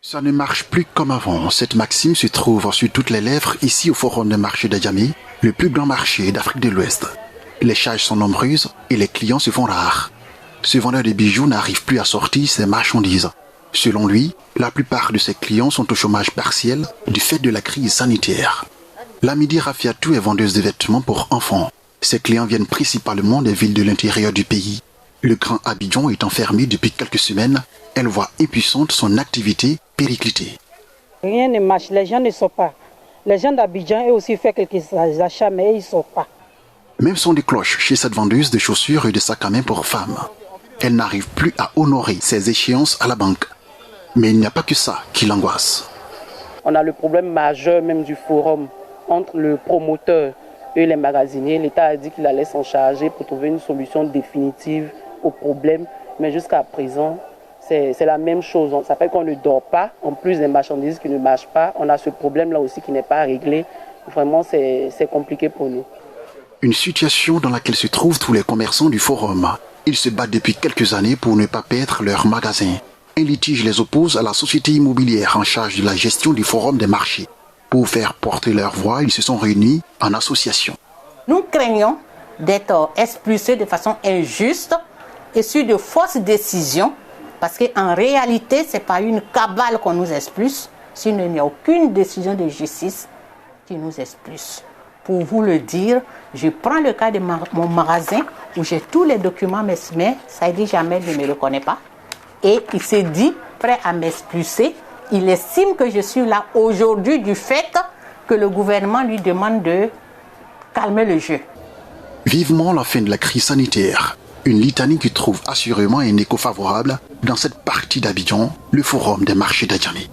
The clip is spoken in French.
Ça ne marche plus comme avant. Cette maxime se trouve sur toutes les lèvres ici au forum de marché d'Adjamé, le plus grand marché d'Afrique de l'Ouest. Les charges sont nombreuses et les clients se font rares. Ce vendeur de bijoux n'arrive plus à sortir ses marchandises. Selon lui, la plupart de ses clients sont au chômage partiel du fait de la crise sanitaire. Lamidi Rafiatou est vendeuse de vêtements pour enfants. Ses clients viennent principalement des villes de l'intérieur du pays. Le Grand Abidjan étant fermé depuis quelques semaines, elle voit impuissante son activité périclitée. Rien ne marche, les gens ne sortent pas. Les gens d'Abidjan ont aussi fait quelques achats, mais ils ne sortent pas. Même son des cloches chez cette vendeuse de chaussures et de sacs à main pour femmes. Elle n'arrive plus à honorer ses échéances à la banque. Mais il n'y a pas que ça qui l'angoisse. On a le problème majeur même du forum entre le promoteur et les magasiniers. L'État a dit qu'il allait s'en charger pour trouver une solution définitive au problème. Mais jusqu'à présent, c'est la même chose. Ça fait qu'on ne dort pas. En plus des marchandises qui ne marchent pas, on a ce problème-là aussi qui n'est pas réglé. Vraiment, c'est compliqué pour nous. Une situation dans laquelle se trouvent tous les commerçants du forum. Ils se battent depuis quelques années pour ne pas perdre leur magasin. Un litige les oppose à la société immobilière en charge de la gestion du forum des marchés. Pour faire porter leur voix, ils se sont réunis en association. Nous craignons d'être expulsés de façon injuste et sur de fausses décisions, parce qu'en réalité, ce n'est pas une cabale qu'on nous expulse, sinon il n'y a aucune décision de justice qui nous expulse. Pour vous le dire, je prends le cas de mon magasin où j'ai tous les documents, mais Saïdi Jamel ne me reconnaît pas. Et il s'est dit prêt à m'expulser. Il estime que je suis là aujourd'hui du fait que le gouvernement lui demande de calmer le jeu. Vivement la fin de la crise sanitaire. Une litanie qui trouve assurément un écho favorable dans cette partie d'Abidjan, le forum des marchés d'Adjamé.